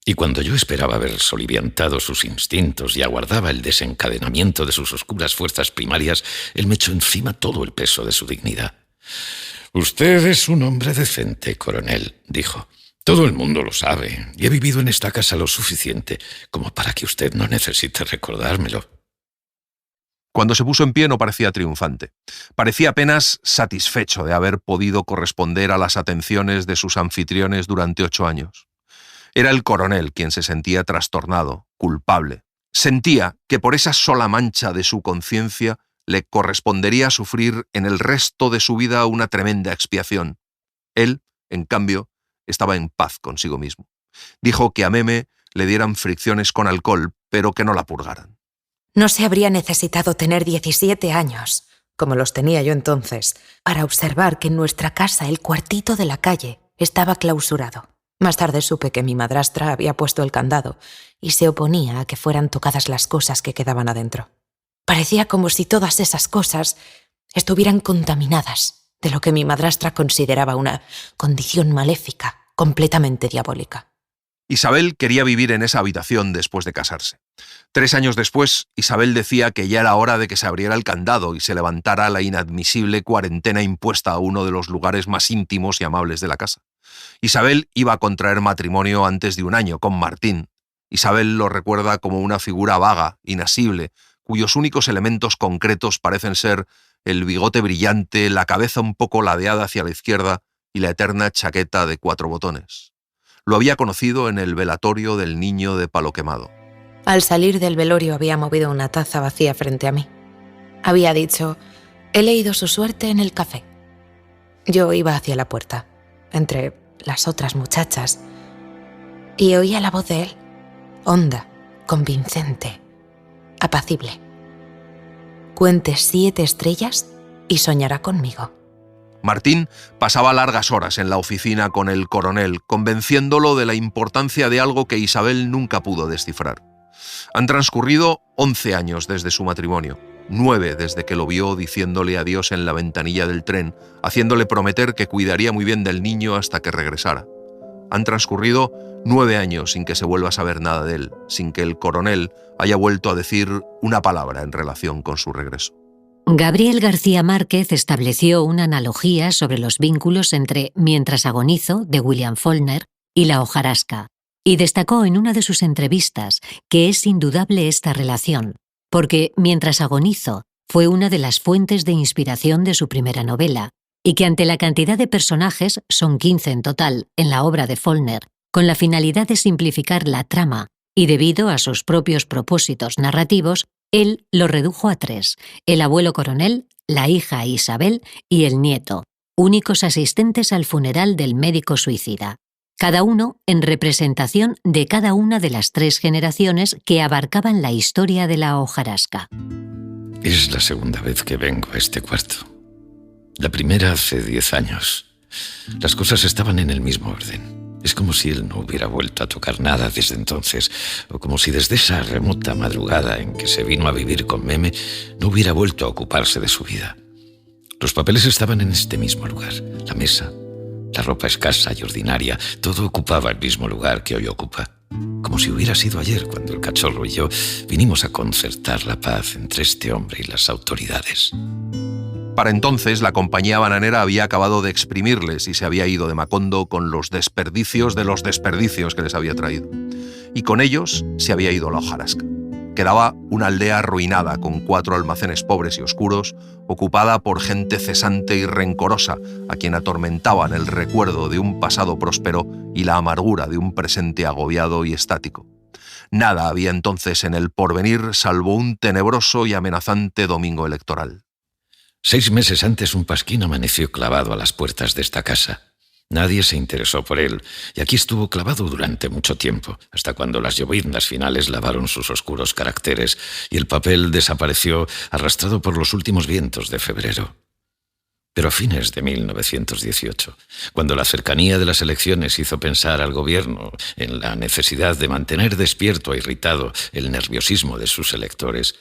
Y cuando yo esperaba haber soliviantado sus instintos y aguardaba el desencadenamiento de sus oscuras fuerzas primarias, él me echó encima todo el peso de su dignidad. «Usted es un hombre decente, coronel», dijo. «Todo el mundo lo sabe, y he vivido en esta casa lo suficiente como para que usted no necesite recordármelo». Cuando se puso en pie no parecía triunfante. Parecía apenas satisfecho de haber podido corresponder a las atenciones de sus anfitriones durante 8 años. Era el coronel quien se sentía trastornado, culpable. Sentía que por esa sola mancha de su conciencia le correspondería sufrir en el resto de su vida una tremenda expiación. Él, en cambio, estaba en paz consigo mismo. Dijo que a Meme le dieran fricciones con alcohol, pero que no la purgaran. No se habría necesitado tener 17 años, como los tenía yo entonces, para observar que en nuestra casa el cuartito de la calle estaba clausurado. Más tarde supe que mi madrastra había puesto el candado y se oponía a que fueran tocadas las cosas que quedaban adentro. Parecía como si todas esas cosas estuvieran contaminadas de lo que mi madrastra consideraba una condición maléfica, completamente diabólica. Isabel quería vivir en esa habitación después de casarse. 3 años después, Isabel decía que ya era hora de que se abriera el candado y se levantara la inadmisible cuarentena impuesta a uno de los lugares más íntimos y amables de la casa. Isabel iba a contraer matrimonio antes de 1 año con Martín. Isabel lo recuerda como una figura vaga, inasible, cuyos únicos elementos concretos parecen ser el bigote brillante, la cabeza un poco ladeada hacia la izquierda y la eterna chaqueta de 4 botones. Lo había conocido en el velatorio del niño de palo quemado. Al salir del velorio había movido una taza vacía frente a mí. Había dicho: «He leído su suerte en el café». Yo iba hacia la puerta, entre las otras muchachas, y oía la voz de él, honda, convincente, apacible. «Cuente 7 estrellas y soñará conmigo». Martín pasaba largas horas en la oficina con el coronel, convenciéndolo de la importancia de algo que Isabel nunca pudo descifrar. Han transcurrido 11 años desde su matrimonio, 9 desde que lo vio diciéndole adiós en la ventanilla del tren, haciéndole prometer que cuidaría muy bien del niño hasta que regresara. Han transcurrido 9 años sin que se vuelva a saber nada de él, sin que el coronel haya vuelto a decir una palabra en relación con su regreso. Gabriel García Márquez estableció una analogía sobre los vínculos entre Mientras agonizo, de William Faulkner, y La hojarasca, y destacó en una de sus entrevistas que es indudable esta relación, porque Mientras agonizo fue una de las fuentes de inspiración de su primera novela, y que ante la cantidad de personajes, son 15 en total, en la obra de Faulkner, con la finalidad de simplificar la trama, y debido a sus propios propósitos narrativos, él lo redujo a 3, el abuelo coronel, la hija Isabel y el nieto, únicos asistentes al funeral del médico suicida, cada uno en representación de cada una de las 3 generaciones que abarcaban la historia de la hojarasca. Es la segunda vez que vengo a este cuarto. La primera hace 10 años. Las cosas estaban en el mismo orden. Es como si él no hubiera vuelto a tocar nada desde entonces, o como si desde esa remota madrugada en que se vino a vivir con Meme no hubiera vuelto a ocuparse de su vida. Los papeles estaban en este mismo lugar, la mesa, la ropa escasa y ordinaria, todo ocupaba el mismo lugar que hoy ocupa. Como si hubiera sido ayer cuando el cachorro y yo vinimos a concertar la paz entre este hombre y las autoridades. Para entonces, la compañía bananera había acabado de exprimirles y se había ido de Macondo con los desperdicios de los desperdicios que les había traído. Y con ellos se había ido la hojarasca. Quedaba una aldea arruinada con 4 almacenes pobres y oscuros, ocupada por gente cesante y rencorosa, a quien atormentaban el recuerdo de un pasado próspero y la amargura de un presente agobiado y estático. Nada había entonces en el porvenir salvo un tenebroso y amenazante domingo electoral. 6 meses antes un pasquín amaneció clavado a las puertas de esta casa. Nadie se interesó por él, y aquí estuvo clavado durante mucho tiempo, hasta cuando las lloviznas finales lavaron sus oscuros caracteres y el papel desapareció arrastrado por los últimos vientos de febrero. Pero a fines de 1918, cuando la cercanía de las elecciones hizo pensar al gobierno en la necesidad de mantener despierto e irritado el nerviosismo de sus electores,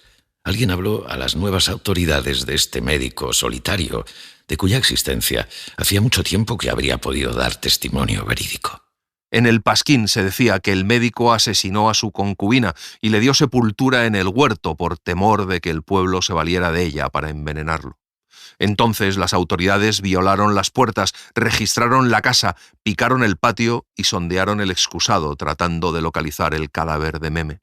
alguien habló a las nuevas autoridades de este médico solitario, de cuya existencia hacía mucho tiempo que habría podido dar testimonio verídico. En el Pasquín se decía que el médico asesinó a su concubina y le dio sepultura en el huerto por temor de que el pueblo se valiera de ella para envenenarlo. Entonces las autoridades violaron las puertas, registraron la casa, picaron el patio y sondearon el excusado tratando de localizar el cadáver de Meme.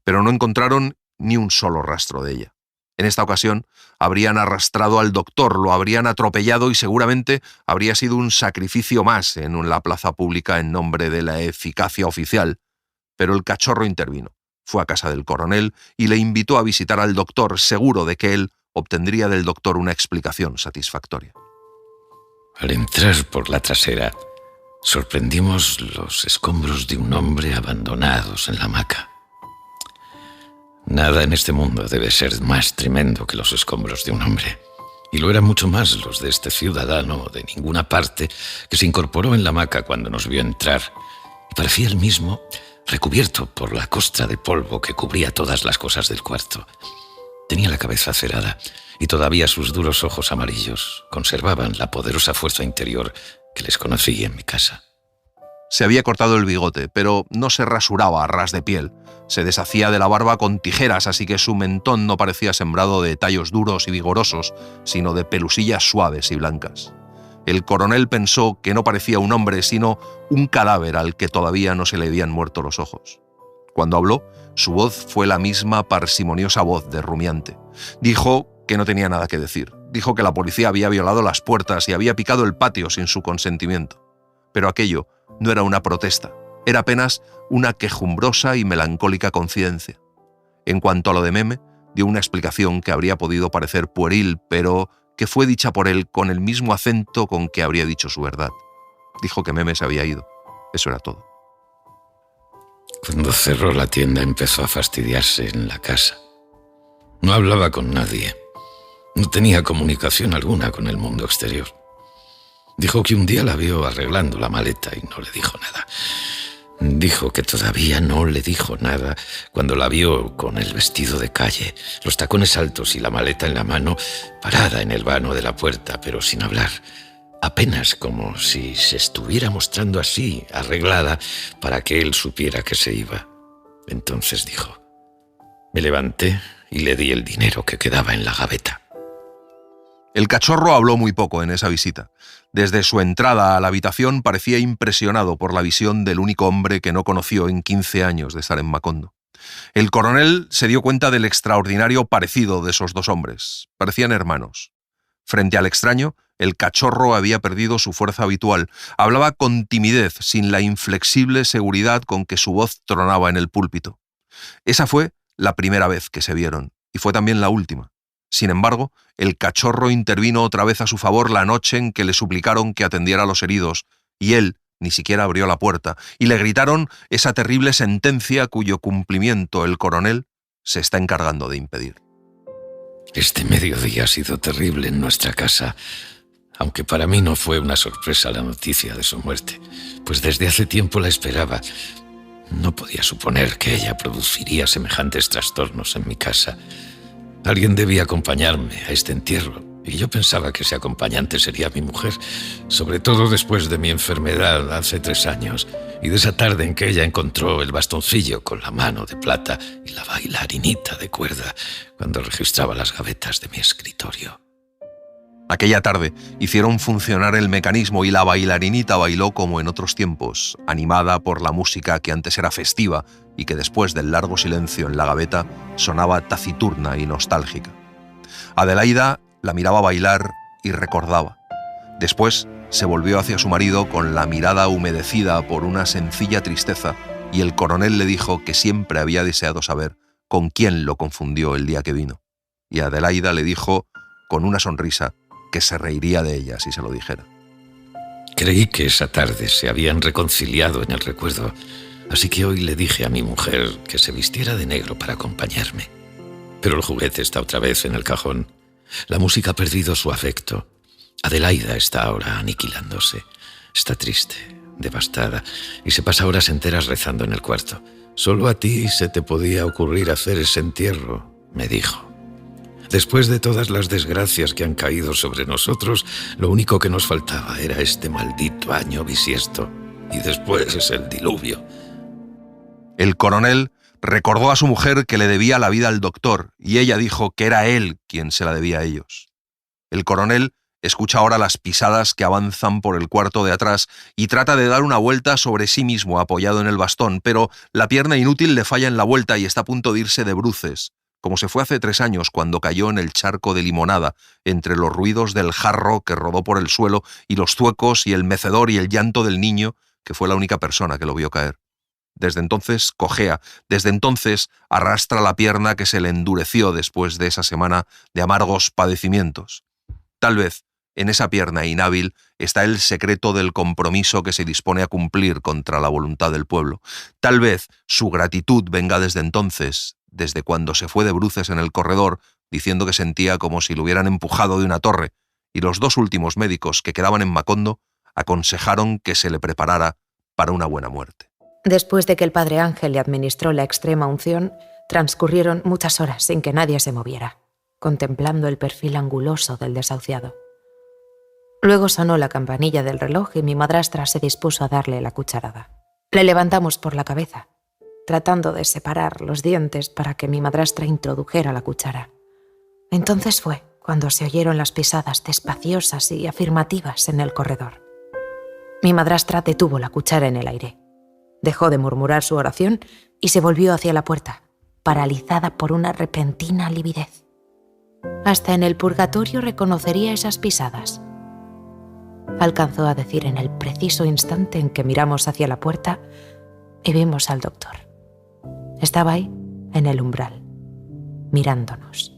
Pero no encontraron ni un solo rastro de ella. En esta ocasión habrían arrastrado al doctor, lo habrían atropellado y seguramente habría sido un sacrificio más en la plaza pública en nombre de la eficacia oficial. Pero el cachorro intervino. Fue a casa del coronel y le invitó a visitar al doctor, seguro de que él obtendría del doctor una explicación satisfactoria. Al entrar por la trasera, sorprendimos los escombros de un hombre abandonados en la hamaca. Nada en este mundo debe ser más tremendo que los escombros de un hombre. Y lo eran mucho más los de este ciudadano de ninguna parte que se incorporó en la hamaca cuando nos vio entrar. Y parecía el mismo, recubierto por la costra de polvo que cubría todas las cosas del cuarto. Tenía la cabeza cerrada y todavía sus duros ojos amarillos conservaban la poderosa fuerza interior que les conocí en mi casa. Se había cortado el bigote, pero no se rasuraba a ras de piel. Se deshacía de la barba con tijeras, así que su mentón no parecía sembrado de tallos duros y vigorosos, sino de pelusillas suaves y blancas. El coronel pensó que no parecía un hombre, sino un cadáver al que todavía no se le habían muerto los ojos. Cuando habló, su voz fue la misma parsimoniosa voz de rumiante. Dijo que no tenía nada que decir. Dijo que la policía había violado las puertas y había picado el patio sin su consentimiento. Pero aquello no era una protesta, era apenas una quejumbrosa y melancólica confidencia. En cuanto a lo de Meme, dio una explicación que habría podido parecer pueril, pero que fue dicha por él con el mismo acento con que habría dicho su verdad. Dijo que Meme se había ido. Eso era todo. Cuando cerró la tienda empezó a fastidiarse en la casa. No hablaba con nadie. No tenía comunicación alguna con el mundo exterior. Dijo que un día la vio arreglando la maleta y no le dijo nada. Dijo que todavía no le dijo nada cuando la vio con el vestido de calle, los tacones altos y la maleta en la mano, parada en el vano de la puerta, pero sin hablar. Apenas como si se estuviera mostrando así, arreglada, para que él supiera que se iba. Entonces dijo: me levanté y le di el dinero que quedaba en la gaveta. El cachorro habló muy poco en esa visita. Desde su entrada a la habitación parecía impresionado por la visión del único hombre que no conoció en 15 años de estar en Macondo. El coronel se dio cuenta del extraordinario parecido de esos dos hombres. Parecían hermanos. Frente al extraño, el cachorro había perdido su fuerza habitual. Hablaba con timidez, sin la inflexible seguridad con que su voz tronaba en el púlpito. Esa fue la primera vez que se vieron, y fue también la última. Sin embargo, el cachorro intervino otra vez a su favor la noche en que le suplicaron que atendiera a los heridos, y él ni siquiera abrió la puerta, y le gritaron esa terrible sentencia cuyo cumplimiento el coronel se está encargando de impedir. Este mediodía ha sido terrible en nuestra casa, aunque para mí no fue una sorpresa la noticia de su muerte, pues desde hace tiempo la esperaba. No podía suponer que ella produciría semejantes trastornos en mi casa. Alguien debía acompañarme a este entierro, y yo pensaba que ese acompañante sería mi mujer, sobre todo después de mi enfermedad hace 3 años, y de esa tarde en que ella encontró el bastoncillo con la mano de plata y la bailarinita de cuerda cuando registraba las gavetas de mi escritorio. Aquella tarde hicieron funcionar el mecanismo y la bailarinita bailó como en otros tiempos, animada por la música que antes era festiva y que después del largo silencio en la gaveta sonaba taciturna y nostálgica. Adelaida la miraba bailar y recordaba. Después se volvió hacia su marido con la mirada humedecida por una sencilla tristeza y el coronel le dijo que siempre había deseado saber con quién lo confundió el día que vino. Y Adelaida le dijo, con una sonrisa, que se reiría de ella si se lo dijera. Creí que esa tarde se habían reconciliado en el recuerdo, así que hoy le dije a mi mujer que se vistiera de negro para acompañarme. Pero el juguete está otra vez en el cajón. La música ha perdido su afecto. Adelaida está ahora aniquilándose. Está triste, devastada, y se pasa horas enteras rezando en el cuarto. Solo a ti se te podía ocurrir hacer ese entierro, me dijo. Después de todas las desgracias que han caído sobre nosotros, lo único que nos faltaba era este maldito año bisiesto. Y después es el diluvio. El coronel recordó a su mujer que le debía la vida al doctor, y ella dijo que era él quien se la debía a ellos. El coronel escucha ahora las pisadas que avanzan por el cuarto de atrás y trata de dar una vuelta sobre sí mismo apoyado en el bastón, pero la pierna inútil le falla en la vuelta y está a punto de irse de bruces, como se fue hace 3 años cuando cayó en el charco de limonada, entre los ruidos del jarro que rodó por el suelo y los zuecos y el mecedor y el llanto del niño, que fue la única persona que lo vio caer. Desde entonces cojea, desde entonces arrastra la pierna que se le endureció después de esa semana de amargos padecimientos. Tal vez en esa pierna inhábil está el secreto del compromiso que se dispone a cumplir contra la voluntad del pueblo. Tal vez su gratitud venga desde entonces, desde cuando se fue de bruces en el corredor, diciendo que sentía como si lo hubieran empujado de una torre, y los 2 últimos médicos que quedaban en Macondo aconsejaron que se le preparara para una buena muerte. Después de que el padre Ángel le administró la extrema unción, transcurrieron muchas horas sin que nadie se moviera, contemplando el perfil anguloso del desahuciado. Luego sonó la campanilla del reloj y mi madrastra se dispuso a darle la cucharada. Le levantamos por la cabeza, tratando de separar los dientes para que mi madrastra introdujera la cuchara. Entonces fue cuando se oyeron las pisadas despaciosas y afirmativas en el corredor. Mi madrastra detuvo la cuchara en el aire. Dejó de murmurar su oración y se volvió hacia la puerta, paralizada por una repentina lividez. Hasta en el purgatorio reconocería esas pisadas. Alcanzó a decir en el preciso instante en que miramos hacia la puerta y vimos al doctor. Estaba ahí, en el umbral, mirándonos.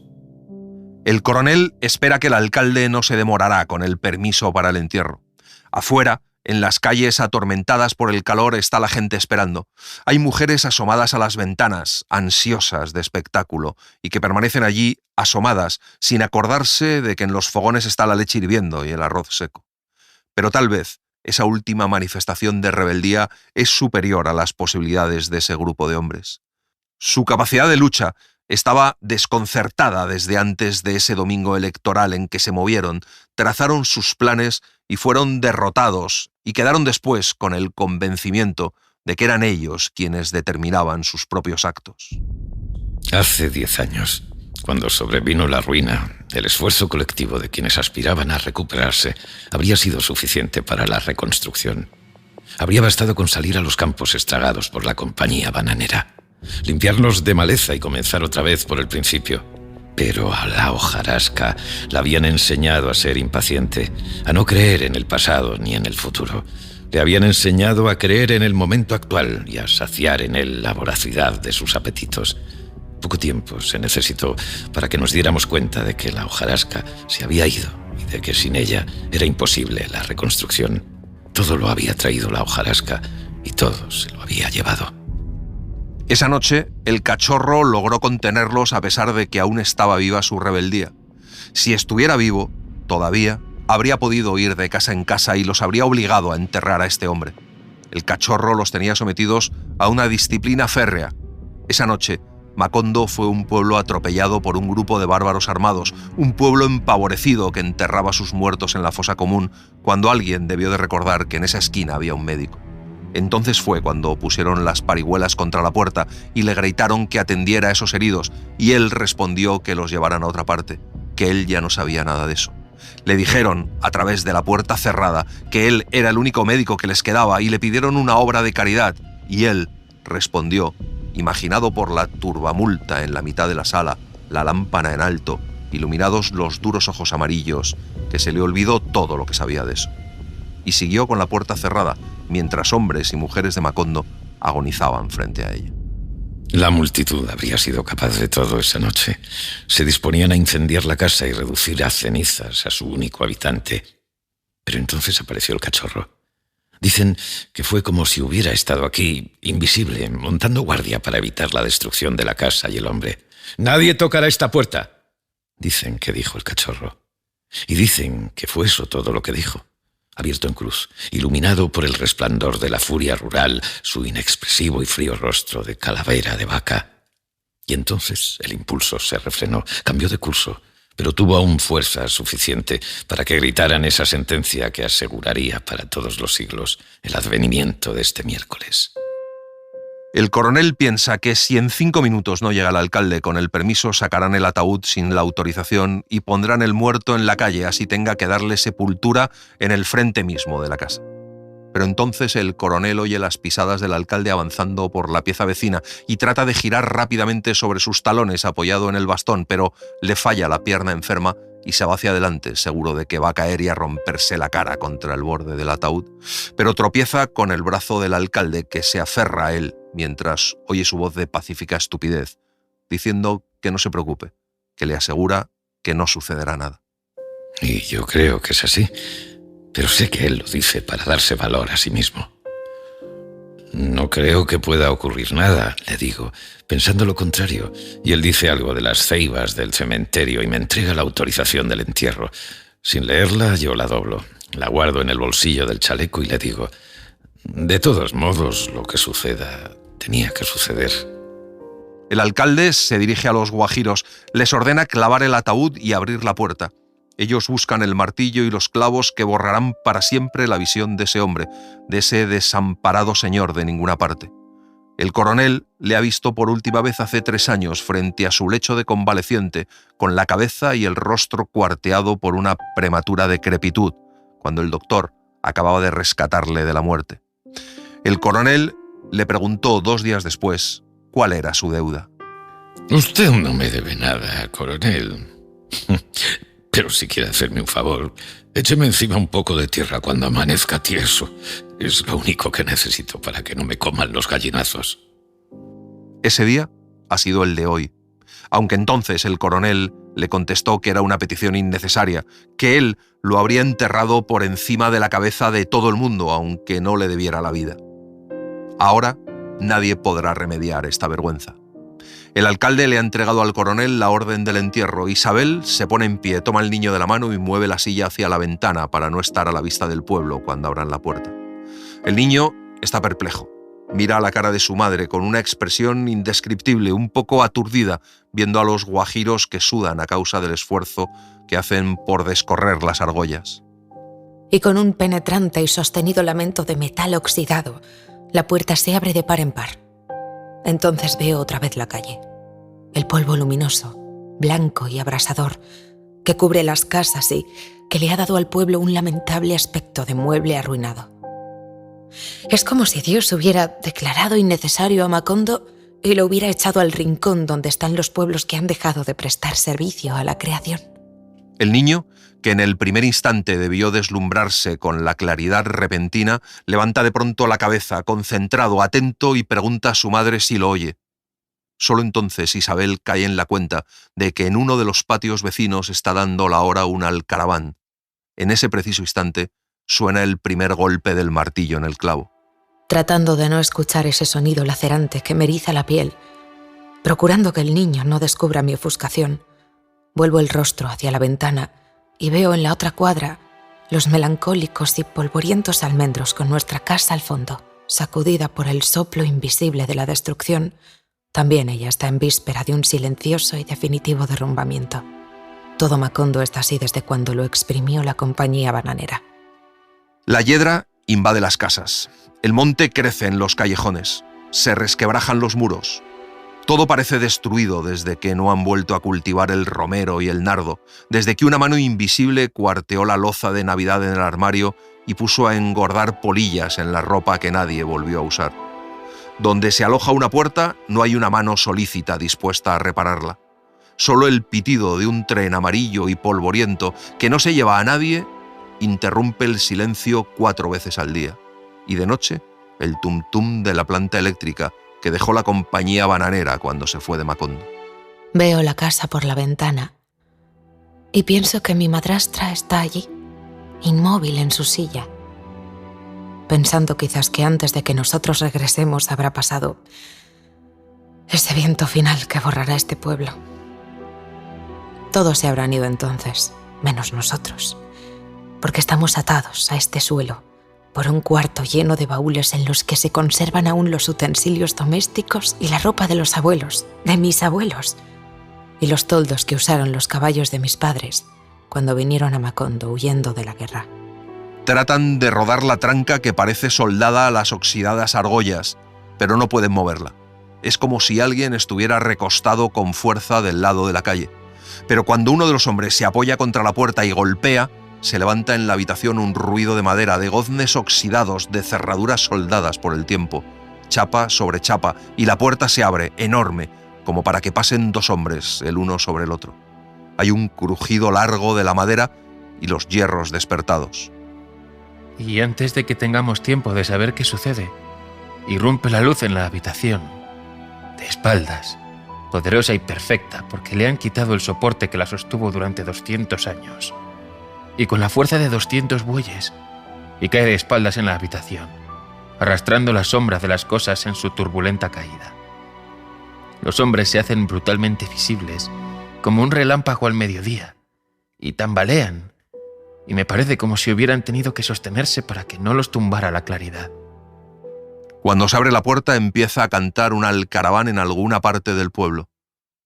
El coronel espera que el alcalde no se demorará con el permiso para el entierro. Afuera, en las calles atormentadas por el calor, está la gente esperando. Hay mujeres asomadas a las ventanas, ansiosas de espectáculo, y que permanecen allí asomadas, sin acordarse de que en los fogones está la leche hirviendo y el arroz seco. Pero tal vez esa última manifestación de rebeldía es superior a las posibilidades de ese grupo de hombres. Su capacidad de lucha estaba desconcertada desde antes de ese domingo electoral en que se movieron, trazaron sus planes y fueron derrotados, y quedaron después con el convencimiento de que eran ellos quienes determinaban sus propios actos. Hace 10 años, cuando sobrevino la ruina, el esfuerzo colectivo de quienes aspiraban a recuperarse habría sido suficiente para la reconstrucción. Habría bastado con salir a los campos estragados por la compañía bananera, limpiarlos de maleza y comenzar otra vez por el principio. Pero a la hojarasca la habían enseñado a ser impaciente, a no creer en el pasado ni en el futuro. Le habían enseñado a creer en el momento actual y a saciar en él la voracidad de sus apetitos. Poco tiempo se necesitó para que nos diéramos cuenta de que la hojarasca se había ido y de que sin ella era imposible la reconstrucción. Todo lo había traído la hojarasca y todo se lo había llevado. Esa noche, el cachorro logró contenerlos a pesar de que aún estaba viva su rebeldía. Si estuviera vivo, todavía, habría podido ir de casa en casa y los habría obligado a enterrar a este hombre. El cachorro los tenía sometidos a una disciplina férrea. Esa noche, Macondo fue un pueblo atropellado por un grupo de bárbaros armados, un pueblo empavorecido que enterraba a sus muertos en la fosa común, cuando alguien debió de recordar que en esa esquina había un médico. Entonces fue cuando pusieron las parihuelas contra la puerta y le gritaron que atendiera a esos heridos, y él respondió que los llevaran a otra parte, que él ya no sabía nada de eso. Le dijeron, a través de la puerta cerrada, que él era el único médico que les quedaba y le pidieron una obra de caridad, y él respondió, imaginado por la turbamulta en la mitad de la sala, la lámpara en alto, iluminados los duros ojos amarillos, que se le olvidó todo lo que sabía de eso. Y siguió con la puerta cerrada, mientras hombres y mujeres de Macondo agonizaban frente a ella. La multitud habría sido capaz de todo esa noche. Se disponían a incendiar la casa y reducir a cenizas a su único habitante. Pero entonces apareció el cachorro. Dicen que fue como si hubiera estado aquí, invisible, montando guardia para evitar la destrucción de la casa y el hombre. «Nadie tocará esta puerta», dicen que dijo el cachorro. Y dicen que fue eso todo lo que dijo. Abierto en cruz, iluminado por el resplandor de la furia rural, su inexpresivo y frío rostro de calavera de vaca. Y entonces el impulso se refrenó, cambió de curso, pero tuvo aún fuerza suficiente para que gritaran esa sentencia que aseguraría para todos los siglos el advenimiento de este miércoles. El coronel piensa que si en 5 minutos no llega el alcalde con el permiso, sacarán el ataúd sin la autorización y pondrán el muerto en la calle, así tenga que darle sepultura en el frente mismo de la casa. Pero entonces el coronel oye las pisadas del alcalde avanzando por la pieza vecina y trata de girar rápidamente sobre sus talones apoyado en el bastón, pero le falla la pierna enferma y se va hacia adelante, seguro de que va a caer y a romperse la cara contra el borde del ataúd, pero tropieza con el brazo del alcalde, que se aferra a él mientras oye su voz de pacífica estupidez, diciendo que no se preocupe, que le asegura que no sucederá nada. Y yo creo que es así, pero sé que él lo dice para darse valor a sí mismo. No creo que pueda ocurrir nada, le digo, pensando lo contrario, y él dice algo de las ceibas del cementerio y me entrega la autorización del entierro. Sin leerla, yo la doblo, la guardo en el bolsillo del chaleco y le digo: de todos modos, lo que suceda, tenía que suceder. El alcalde se dirige a los guajiros, les ordena clavar el ataúd y abrir la puerta. Ellos buscan el martillo y los clavos que borrarán para siempre la visión de ese hombre, de ese desamparado señor de ninguna parte. El coronel le ha visto por última vez hace 3 años frente a su lecho de convaleciente, con la cabeza y el rostro cuarteado por una prematura decrepitud, cuando el doctor acababa de rescatarle de la muerte. El coronel le preguntó 2 días después cuál era su deuda. Usted no me debe nada, coronel. Pero si quiere hacerme un favor, écheme encima un poco de tierra cuando amanezca tieso. Es lo único que necesito para que no me coman los gallinazos. Ese día ha sido el de hoy, aunque entonces el coronel le contestó que era una petición innecesaria, que él lo habría enterrado por encima de la cabeza de todo el mundo, aunque no le debiera la vida. Ahora nadie podrá remediar esta vergüenza. El alcalde le ha entregado al coronel la orden del entierro. Isabel se pone en pie, toma al niño de la mano y mueve la silla hacia la ventana para no estar a la vista del pueblo cuando abran la puerta. El niño está perplejo. Mira a la cara de su madre con una expresión indescriptible, un poco aturdida, viendo a los guajiros que sudan a causa del esfuerzo que hacen por descorrer las argollas. Y con un penetrante y sostenido lamento de metal oxidado, la puerta se abre de par en par. Entonces veo otra vez la calle. El polvo luminoso, blanco y abrasador, que cubre las casas y que le ha dado al pueblo un lamentable aspecto de mueble arruinado. Es como si Dios hubiera declarado innecesario a Macondo y lo hubiera echado al rincón donde están los pueblos que han dejado de prestar servicio a la creación. El niño, que en el primer instante debió deslumbrarse con la claridad repentina, levanta de pronto la cabeza, concentrado, atento, y pregunta a su madre si lo oye. Solo entonces Isabel cae en la cuenta de que en uno de los patios vecinos está dando la hora un alcaraván. En ese preciso instante suena el primer golpe del martillo en el clavo. Tratando de no escuchar ese sonido lacerante que me eriza la piel, procurando que el niño no descubra mi ofuscación, vuelvo el rostro hacia la ventana y veo en la otra cuadra los melancólicos y polvorientos almendros con nuestra casa al fondo, sacudida por el soplo invisible de la destrucción. También ella está en víspera de un silencioso y definitivo derrumbamiento. Todo Macondo está así desde cuando lo exprimió la compañía bananera. La hiedra invade las casas. El monte crece en los callejones. Se resquebrajan los muros. Todo parece destruido desde que no han vuelto a cultivar el romero y el nardo, desde que una mano invisible cuarteó la loza de Navidad en el armario y puso a engordar polillas en la ropa que nadie volvió a usar. Donde se aloja una puerta, no hay una mano solícita dispuesta a repararla. Solo el pitido de un tren amarillo y polvoriento que no se lleva a nadie interrumpe el silencio 4 veces al día. Y de noche, el tum-tum de la planta eléctrica que dejó la compañía bananera cuando se fue de Macondo. Veo la casa por la ventana y pienso que mi madrastra está allí, inmóvil en su silla, pensando quizás que antes de que nosotros regresemos habrá pasado ese viento final que borrará este pueblo. Todos se habrán ido entonces, menos nosotros, porque estamos atados a este suelo por un cuarto lleno de baúles en los que se conservan aún los utensilios domésticos y la ropa de los abuelos, de mis abuelos, y los toldos que usaron los caballos de mis padres cuando vinieron a Macondo huyendo de la guerra. Tratan de rodar la tranca que parece soldada a las oxidadas argollas, pero no pueden moverla. Es como si alguien estuviera recostado con fuerza del lado de la calle. Pero cuando uno de los hombres se apoya contra la puerta y golpea, se levanta en la habitación un ruido de madera, de goznes oxidados, de cerraduras soldadas por el tiempo, chapa sobre chapa, y la puerta se abre, enorme, como para que pasen dos hombres, el uno sobre el otro. Hay un crujido largo de la madera y los hierros despertados. Y antes de que tengamos tiempo de saber qué sucede, irrumpe la luz en la habitación, de espaldas, poderosa y perfecta, porque le han quitado el soporte que la sostuvo durante 200 años. Y con la fuerza de 200 bueyes, y cae de espaldas en la habitación, arrastrando la sombra de las cosas en su turbulenta caída. Los hombres se hacen brutalmente visibles, como un relámpago al mediodía, y tambalean, y me parece como si hubieran tenido que sostenerse para que no los tumbara la claridad. Cuando se abre la puerta empieza a cantar un alcaraván en alguna parte del pueblo.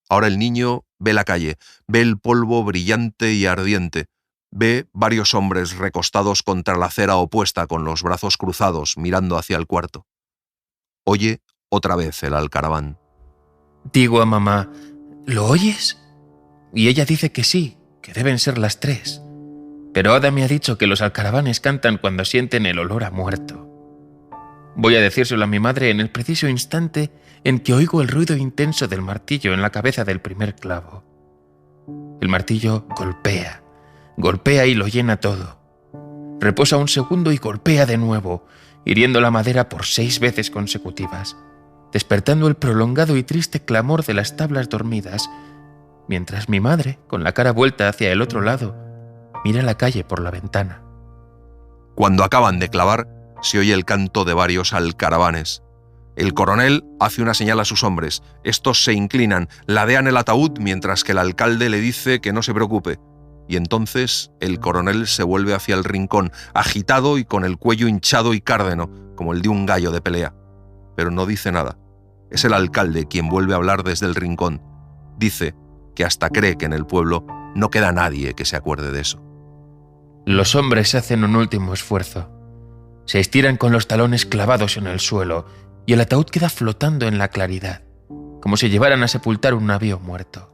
Ahora el niño ve la calle, ve el polvo brillante y ardiente, ve varios hombres recostados contra la acera opuesta con los brazos cruzados mirando hacia el cuarto. Oye otra vez el alcaraván. Digo a mamá, ¿lo oyes? Y ella dice que sí, que deben ser las 3. Pero Ada me ha dicho que los alcaravanes cantan cuando sienten el olor a muerto. Voy a decírselo a mi madre en el preciso instante en que oigo el ruido intenso del martillo en la cabeza del primer clavo. El martillo golpea y lo llena todo. Reposa un segundo y golpea de nuevo, hiriendo la madera por 6 veces consecutivas, despertando el prolongado y triste clamor de las tablas dormidas, mientras mi madre, con la cara vuelta hacia el otro lado, mira la calle por la ventana. Cuando acaban de clavar, se oye el canto de varios alcaravanes. El coronel hace una señal a sus hombres. Estos se inclinan, ladean el ataúd mientras que el alcalde le dice que no se preocupe. Y entonces el coronel se vuelve hacia el rincón, agitado y con el cuello hinchado y cárdeno, como el de un gallo de pelea. Pero no dice nada. Es el alcalde quien vuelve a hablar desde el rincón. Dice que hasta cree que en el pueblo no queda nadie que se acuerde de eso. Los hombres hacen un último esfuerzo. Se estiran con los talones clavados en el suelo y el ataúd queda flotando en la claridad, como si llevaran a sepultar un navío muerto.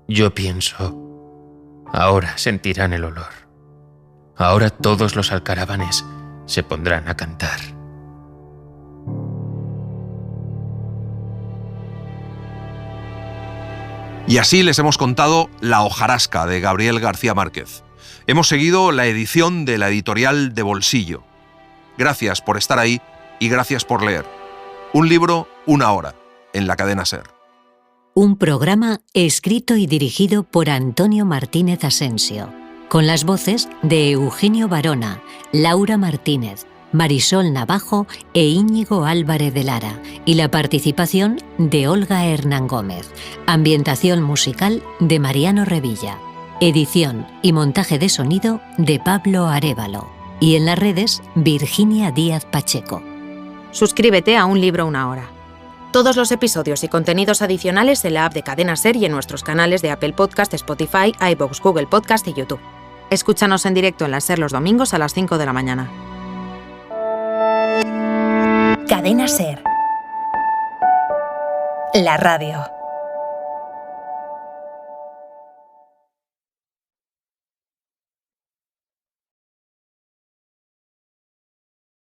Yo pienso, ahora sentirán el olor. Ahora todos los alcaravanes se pondrán a cantar. Y así les hemos contado La hojarasca de Gabriel García Márquez. Hemos seguido la edición de la editorial de Bolsillo. Gracias por estar ahí y gracias por leer. Un libro, una hora, en la cadena SER. Un programa escrito y dirigido por Antonio Martínez Asensio, con las voces de Eugenio Barona, Laura Martínez, Marisol Navajo e Íñigo Álvarez de Lara, y la participación de Olga Hernán Gómez. Ambientación musical de Mariano Revilla. Edición y montaje de sonido de Pablo Arévalo. Y en las redes, Virginia Díaz Pacheco. Suscríbete a Un libro, una hora. Todos los episodios y contenidos adicionales en la app de Cadena SER y en nuestros canales de Apple Podcast, Spotify, iVoox, Google Podcast y YouTube. Escúchanos en directo en la SER los domingos a las 5 de la mañana. Cadena SER. La radio.